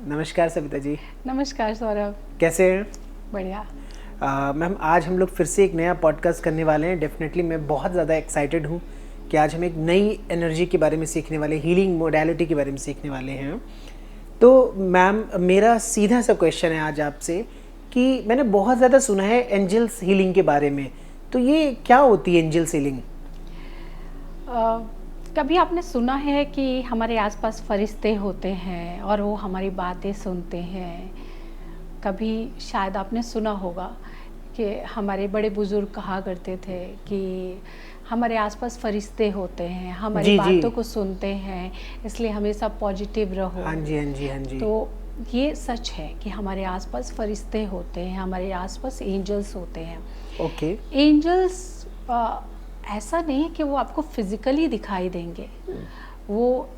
नमस्कार सविता जी। नमस्कार सौरभ। कैसे हैं? बढ़िया। मैम आज हम लोग फिर से एक नया पॉडकास्ट करने वाले हैं। डेफिनेटली मैं बहुत ज़्यादा एक्साइटेड हूँ कि आज हम एक नई एनर्जी के बारे में सीखने वाले, हीलिंग मोडालिटी के बारे में सीखने वाले हैं। तो मैम मेरा सीधा सा क्वेश्चन है आज आपसे कि मैंने बहुत ज़्यादा सुना है एंजल्स हीलिंग के बारे में, तो ये क्या होती है एंजल्स हीलिंग? कभी आपने सुना है कि हमारे आसपास फरिश्ते होते हैं और वो हमारी बातें सुनते हैं? कभी शायद आपने सुना होगा कि हमारे बड़े बुजुर्ग कहा करते थे कि हमारे आसपास फरिश्ते होते हैं, हमारी जी जी। बातों को सुनते हैं, इसलिए हमेशा पॉजिटिव रहो। हाँ जी हाँ जी हाँ जी। तो ये सच है कि हमारे आसपास फरिश्ते होते हैं, हमारे आसपास एंजल्स होते हैं। ओके। एंजल्स ऐसा नहीं है कि वो आपको फिजिकली दिखाई देंगे, वो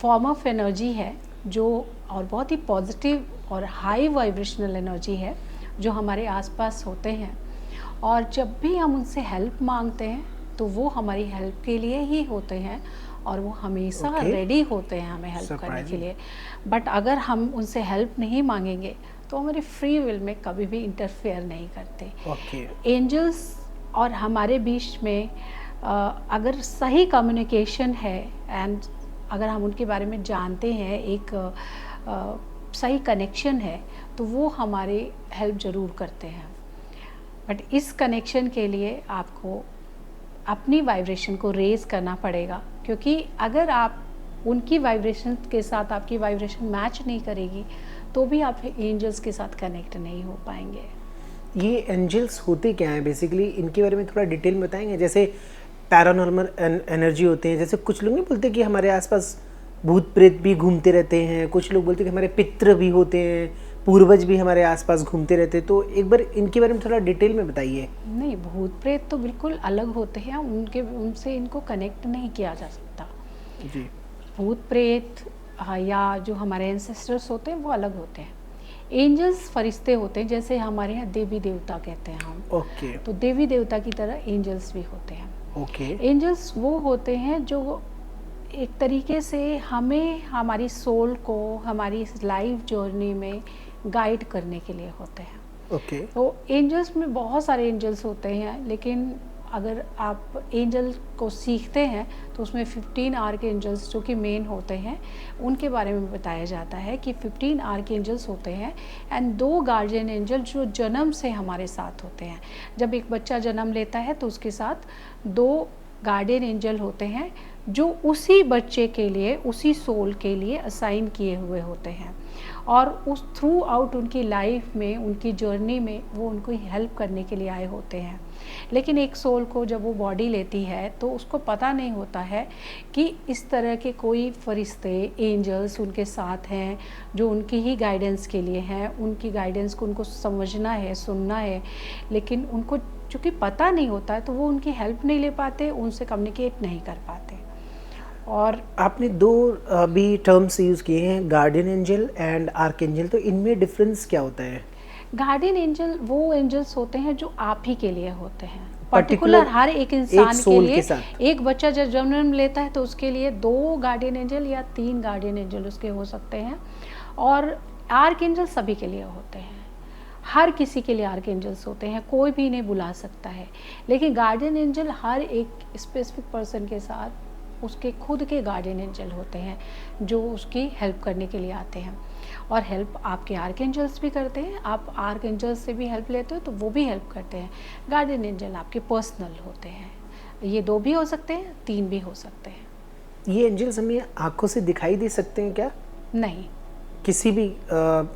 फॉर्म ऑफ एनर्जी है जो और बहुत ही पॉजिटिव और हाई वाइब्रेशनल एनर्जी है जो हमारे आसपास होते हैं। और जब भी हम उनसे हेल्प मांगते हैं तो वो हमारी हेल्प के लिए ही होते हैं और वो हमेशा रेडी होते हैं हमें हेल्प करने के लिए। बट अगर हम उनसे हेल्प नहीं मांगेंगे तो हमारी फ्री विल में कभी भी इंटरफेयर नहीं करते। एंजल्स और हमारे बीच में अगर सही कम्युनिकेशन है एंड अगर हम उनके बारे में जानते हैं, एक सही कनेक्शन है, तो वो हमारी हेल्प ज़रूर करते हैं। बट इस कनेक्शन के लिए आपको अपनी वाइब्रेशन को रेज करना पड़ेगा, क्योंकि अगर आप उनकी वाइब्रेशन के साथ आपकी वाइब्रेशन मैच नहीं करेगी तो भी आप एंजल्स के साथ कनेक्ट नहीं हो पाएंगे। ये एंजल्स होते क्या हैं बेसिकली, इनके बारे में थोड़ा डिटेल में बताएंगे? जैसे पैरानॉर्मल एनर्जी होते हैं, जैसे कुछ लोग नहीं बोलते कि हमारे आसपास भूत प्रेत भी घूमते रहते हैं, कुछ लोग बोलते हैं कि हमारे पितृ भी होते हैं, पूर्वज भी हमारे आसपास घूमते रहते हैं, तो एक बार इनके बारे में थोड़ा डिटेल में बताइए। नहीं, भूत प्रेत तो बिल्कुल अलग होते हैं, उनसे इनको कनेक्ट नहीं किया जा सकता जी। भूत प्रेत या जो हमारे एंसेस्टर्स होते हैं वो अलग होते हैं। एंजल्स फरिश्ते होते हैं, जैसे हमारे यहाँ देवी देवता कहते हैं हम। ओके। तो देवी देवता की तरह एंजल्स भी होते हैं। ओके। एंजल्स वो होते हैं जो एक तरीके से हमें हमारी सोल को हमारी लाइफ जर्नी में गाइड करने के लिए होते हैं। ओके। तो एंजल्स में बहुत सारे एंजल्स होते हैं, लेकिन अगर आप एंजल को सीखते हैं तो उसमें 15 आर्क एंजल्स जो कि मेन होते हैं उनके बारे में बताया जाता है कि 15 आर्क एंजल्स होते हैं एंड 2 गार्जियन एंजल जो जन्म से हमारे साथ होते हैं। जब एक बच्चा जन्म लेता है तो उसके साथ 2 गार्डियन एंजल होते हैं जो उसी बच्चे के लिए, उसी सोल के लिए असाइन किए हुए होते हैं और उस थ्रू आउट उनकी लाइफ में, उनकी जर्नी में वो उनको हेल्प करने के लिए आए होते हैं। लेकिन एक सोल को जब वो बॉडी लेती है तो उसको पता नहीं होता है कि इस तरह के कोई फरिश्ते, एंजल्स उनके साथ हैं जो उनकी ही गाइडेंस के लिए हैं, उनकी गाइडेंस को उनको समझना है, सुनना है। लेकिन उनको चूँकि पता नहीं होता है तो वो उनकी हेल्प नहीं ले पाते, उनसे कम्युनिकेट नहीं कर पाते। और आपने 2 अभी टर्म्स यूज़ किए हैं, guardian angel and arc angel, तो इनमें डिफरेंस क्या होता है? गार्डियन एंजल वो एंजल्स होते हैं जो आप ही के लिए होते हैं, पर्टिकुलर हर एक इंसान एक के soul लिए। के साथ। एक बच्चा जब जन्म लेता है तो उसके लिए 2 गार्डियन एंजल या 3 गार्डियन एंजल उसके हो सकते हैं। और आर्क एंजल सभी के लिए होते हैं, हर किसी के लिए आर्क एंजल्स होते हैं, कोई भी इन्हें बुला सकता है। लेकिन गार्डियन एंजल हर एक स्पेसिफिक पर्सन के साथ उसके खुद के गार्डियन एंजल होते हैं जो उसकी हेल्प करने के लिए आते हैं। और हेल्प आपके आर्क एंजल्स भी करते हैं, आप आर्क एंजल्स से भी हेल्प लेते हो तो वो भी हेल्प करते हैं। गार्डियन एंजल आपके पर्सनल होते हैं, ये 2 भी हो सकते हैं, 3 भी हो सकते हैं। ये एंजल्स हमें आंखों से दिखाई दे सकते हैं क्या? नहीं, किसी भी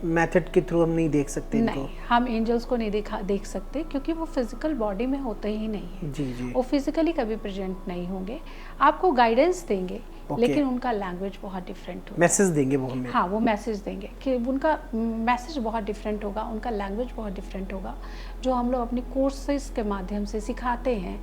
मेथड के थ्रू हम नहीं देख सकते इनको? नहीं, हम एंजल्स को नहीं देख सकते क्योंकि वो फिजिकल बॉडी में होते ही नहीं है। जी जी। वो फिजिकली कभी प्रेजेंट नहीं होंगे, आपको गाइडेंस देंगे लेकिन उनका लैंग्वेज बहुत डिफरेंट होगा। मैसेज देंगे वो हमें? हाँ, वो मैसेज देंगे कि उनका मैसेज बहुत डिफरेंट होगा, उनका लैंग्वेज बहुत डिफरेंट होगा, जो हम लोग अपने कोर्सेज के माध्यम से सिखाते हैं।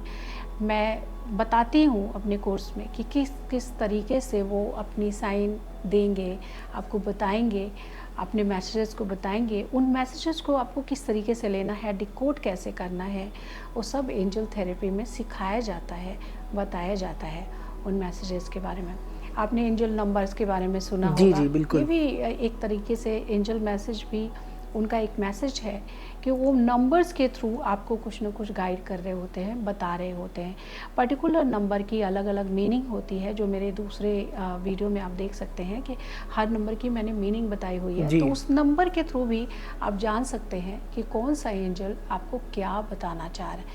मैं बताती हूँ अपने कोर्स में कि किस तरीके से वो अपनी साइन देंगे, आपको बताएंगे, अपने मैसेजेस को बताएंगे, उन मैसेजेस को आपको किस तरीके से लेना है, डिकोड कैसे करना है, वो सब एंजल थेरेपी में सिखाया जाता है, बताया जाता है उन मैसेजेस के बारे में। आपने एंजल नंबर्स के बारे में सुना जी, होगा। जी, बिल्कुल। ये भी एक तरीके से एंजल मैसेज भी उनका एक मैसेज है कि वो नंबर्स के थ्रू आपको कुछ ना कुछ गाइड कर रहे होते हैं, बता रहे होते हैं। पर्टिकुलर नंबर की अलग अलग मीनिंग होती है, जो मेरे दूसरे वीडियो में आप देख सकते हैं कि हर नंबर की मैंने मीनिंग बताई हुई है। जी। तो उस नंबर के थ्रू भी आप जान सकते हैं कि कौन सा एंजल आपको क्या बताना चाह रहा है,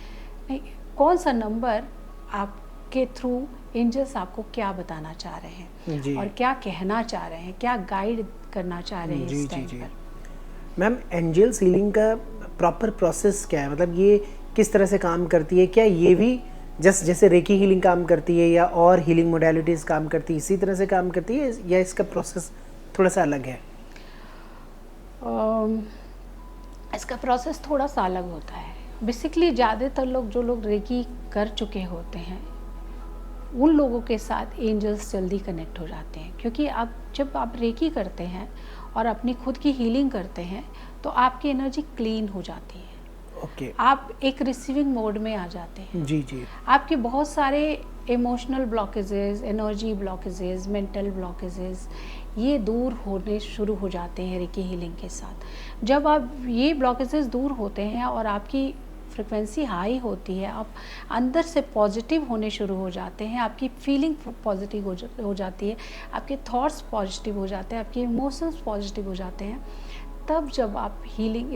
नहीं, कौन सा नंबर आपके थ्रू एंजल्स आपको क्या बताना चाह रहे हैं जी। और क्या कहना चाह रहे हैं, क्या गाइड करना चाह रहे हैं जी, इस जी, टाइम जी। पर। मैम, एंजल्स हीलिंग का प्रॉपर प्रोसेस क्या है? मतलब ये किस तरह से काम करती है? क्या ये भी जस्ट जैसे रेकी हीलिंग काम करती है या और हीलिंग मोडालिटीज़ काम करती है, इसी तरह से काम करती है, या इसका प्रोसेस थोड़ा सा अलग है? अम, इसका प्रोसेस थोड़ा सा अलग होता है। बेसिकली ज़्यादातर लोग, जो लोग रेकी कर चुके होते हैं, उन लोगों के साथ एंजल्स जल्दी कनेक्ट हो जाते हैं, क्योंकि जब आप रेकी करते हैं और अपनी खुद की हीलिंग करते हैं तो आपकी एनर्जी क्लीन हो जाती है। ओके। आप एक रिसीविंग मोड में आ जाते हैं। जी, जी। आपके बहुत सारे emotional blockages, energy blockages, mental blockages, ये दूर होने शुरू हो जाते हैं रेकी हीलिंग के साथ। जब आप ये ब्लॉकेजेस दूर होते हैं और आपकी फ्रिक्वेंसी हाई होती है, आप अंदर से पॉजिटिव होने शुरू हो जाते हैं, आपकी फीलिंग पॉजिटिव हो जाती है, आपके थॉट्स पॉजिटिव हो जाते हैं, आपके इमोशंस पॉजिटिव हो जाते हैं, तब जब आप हीलिंग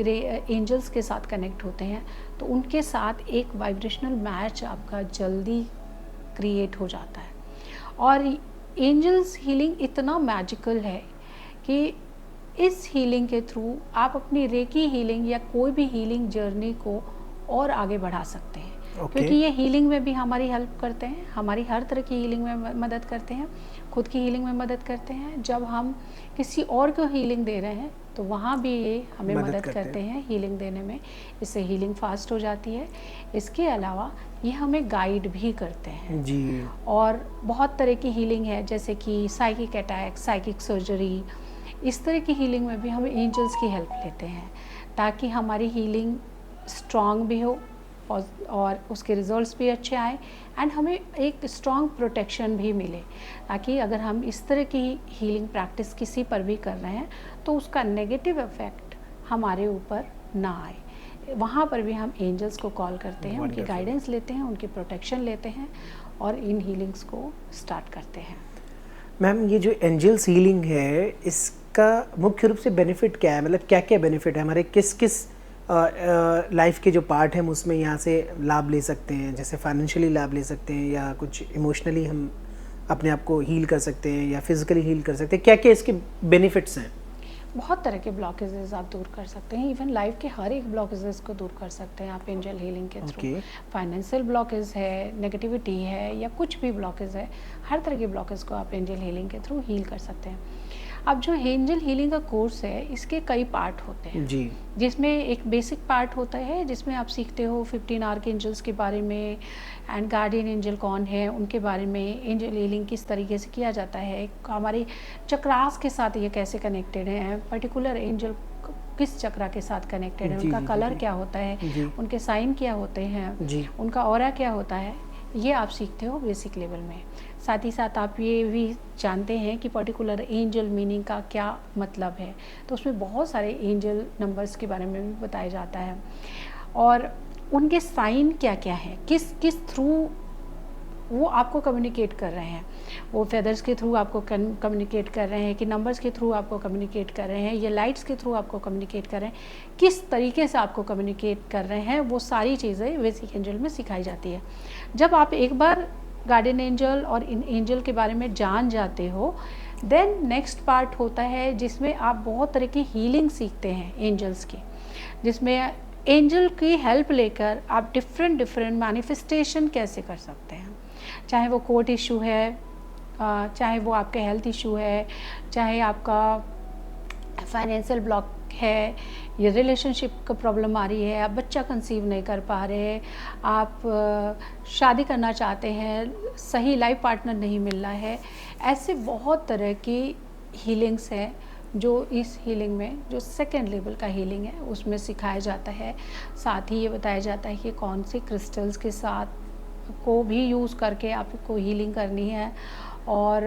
एंजल्स के साथ कनेक्ट होते हैं तो उनके साथ एक वाइब्रेशनल मैच आपका जल्दी क्रिएट हो जाता है। और एंजल्स हीलिंग इतना मैजिकल है कि इस हीलिंग के थ्रू आप अपनी रेकी हीलिंग या कोई भी हीलिंग जर्नी को और आगे बढ़ा सकते हैं। क्योंकि ये हीलिंग में भी हमारी हेल्प करते हैं, हमारी हर तरह की हीलिंग में मदद करते हैं, खुद की हीलिंग में मदद करते हैं। जब हम किसी और को हीलिंग दे रहे हैं तो वहाँ भी ये हमें मदद करते हैं हीलिंग देने में। इससे हीलिंग फास्ट हो जाती है। इसके अलावा ये हमें गाइड भी करते हैं जी। और बहुत तरह की हीलिंग है, जैसे कि साइकिक अटैक, साइकिक सर्जरी, इस तरह की हीलिंग में भी हम एंजल्स की हेल्प लेते हैं ताकि हमारी हीलिंग स्ट्रॉन्ग भी हो और उसके रिजल्ट्स भी अच्छे आए एंड हमें एक स्ट्रॉन्ग प्रोटेक्शन भी मिले, ताकि अगर हम इस तरह की हीलिंग प्रैक्टिस किसी पर भी कर रहे हैं तो उसका नेगेटिव इफेक्ट हमारे ऊपर ना आए। वहाँ पर भी हम एंजल्स को कॉल करते हैं, उनकी गाइडेंस लेते हैं, उनकी प्रोटेक्शन लेते हैं और इन हीलिंग्स को स्टार्ट करते हैं। मैम, ये जो एंजल्स हीलिंग है, इसका मुख्य रूप से बेनिफिट क्या है? मतलब क्या क्या बेनिफिट है हमारे, किस किस लाइफ के जो पार्ट हैं हम उसमें यहाँ से लाभ ले सकते हैं? जैसे फाइनेंशियली लाभ ले सकते हैं, या कुछ इमोशनली हम अपने आप को हील कर सकते हैं, या फिजिकली हील कर सकते हैं? क्या क्या इसके बेनिफिट्स हैं? बहुत तरह के ब्लॉकेजेस आप दूर कर सकते हैं, इवन लाइफ के हर एक ब्लॉकेजेस को दूर कर सकते हैं आप एंजल हीलिंग के थ्रू। फाइनेंशियल ब्लॉकेज है, नेगेटिविटी है, या कुछ भी ब्लॉकेज है, हर तरह के ब्लॉकेज को आप एंजल हीलिंग के थ्रू हील कर सकते हैं। अब जो एंजल हीलिंग का कोर्स है, इसके कई पार्ट होते हैं जी। जिसमें एक बेसिक पार्ट होता है जिसमें आप सीखते हो 15 आर्कएंजल्स के बारे में एंड गार्डियन एंजल कौन है, उनके बारे में, एंजल हीलिंग किस तरीके से किया जाता है, हमारे चक्रास के साथ ये कैसे कनेक्टेड हैं, पर्टिकुलर एंजल किस चक्रा के साथ कनेक्टेड है, उनका कलर क्या होता है, उनके साइन क्या होते हैं, उनका ऑरा क्या होता है, ये आप सीखते हो बेसिक लेवल में। साथ ही साथ आप ये भी जानते हैं कि पर्टिकुलर एंजल मीनिंग का क्या मतलब है, तो उसमें बहुत सारे एंजल नंबर्स के बारे में भी बताया जाता है और उनके साइन क्या क्या है, किस किस थ्रू वो आपको कम्युनिकेट कर रहे हैं। वो फेदर्स के थ्रू आपको कम्युनिकेट कर रहे हैं कि नंबर्स के थ्रू आपको कम्युनिकेट कर रहे हैं, या लाइट्स के थ्रू आपको कम्युनिकेट कर रहे हैं, किस तरीके से आपको कम्युनिकेट कर रहे हैं, वो सारी चीज़ें बेसिक एंजल में सिखाई जाती है। जब आप एक बार गार्डियन एंजल और इन एंजल के बारे में जान जाते हो, देन नेक्स्ट पार्ट होता है जिसमें आप बहुत तरह की हीलिंग सीखते हैं एंजल्स की, जिसमें एंजल की हेल्प लेकर आप डिफरेंट मैनिफेस्टेशन कैसे कर सकते हैं, चाहे वो कोर्ट इशू है, चाहे वो आपके हेल्थ इशू है, चाहे आपका फाइनेंशियल ब्लॉक है, ये रिलेशनशिप का प्रॉब्लम आ रही है, आप बच्चा कंसीव नहीं कर पा रहे, आप शादी करना चाहते हैं, सही लाइफ पार्टनर नहीं मिल रहा है, ऐसे बहुत तरह की हीलिंग्स हैं जो इस हीलिंग में, जो सेकेंड लेवल का हीलिंग है, उसमें सिखाया जाता है। साथ ही ये बताया जाता है कि कौन से क्रिस्टल्स के साथ को भी यूज़ करके आपको हीलिंग करनी है और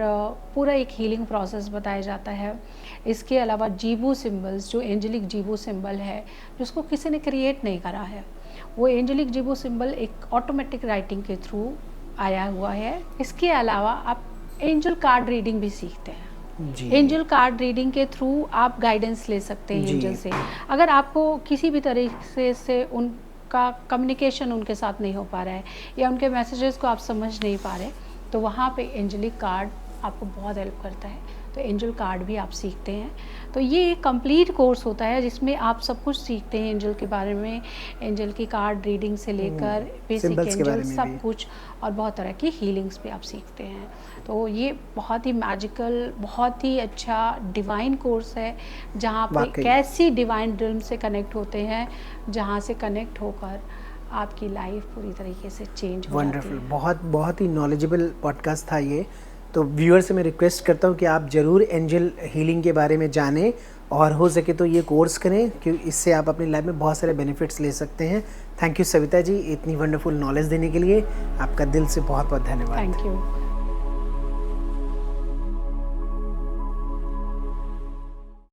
पूरा एक हीलिंग प्रोसेस बताया जाता है। इसके अलावा जीबू सिंबल्स, जो एंजेलिक जीबू सिंबल है, जिसको किसी ने क्रिएट नहीं करा है, वो एंजेलिक जीबू सिंबल एक ऑटोमेटिक राइटिंग के थ्रू आया हुआ है। इसके अलावा आप एंजल कार्ड रीडिंग भी सीखते हैं। एंजल कार्ड रीडिंग के थ्रू आप गाइडेंस ले सकते हैं एंजल से। अगर आपको किसी भी तरीके से उनका कम्युनिकेशन उनके साथ नहीं हो पा रहा है या उनके मैसेजेस को आप समझ नहीं पा रहे, तो वहाँ पे एंजलिक कार्ड आपको बहुत हेल्प करता है। तो एंजल कार्ड भी आप सीखते हैं। तो ये एक कंप्लीट कोर्स होता है जिसमें आप सब कुछ सीखते हैं एंजल के बारे में, एंजल की कार्ड रीडिंग से लेकर बेसिक एंजल सब कुछ, और बहुत तरह की हीलिंग्स भी आप सीखते हैं। तो ये बहुत ही मैजिकल, बहुत ही अच्छा डिवाइन कोर्स है, जहाँ पे कैसी डिवाइन रिल्म से कनेक्ट होते हैं, जहाँ से कनेक्ट होकर आपकी लाइफ पूरी तरीके से चेंज हो जाती है। बहुत ही नॉलेजेबल पॉडकास्ट था ये। तो व्यूअर से मैं रिक्वेस्ट करता हूँ कि आप ज़रूर एंजल हीलिंग के बारे में जानें और हो सके तो ये कोर्स करें, क्योंकि इससे आप अपनी लाइफ में बहुत सारे बेनिफिट्स ले सकते हैं। थैंक यू सविता जी, इतनी वंडरफुल नॉलेज देने के लिए। आपका दिल से बहुत बहुत धन्यवाद। Thank you.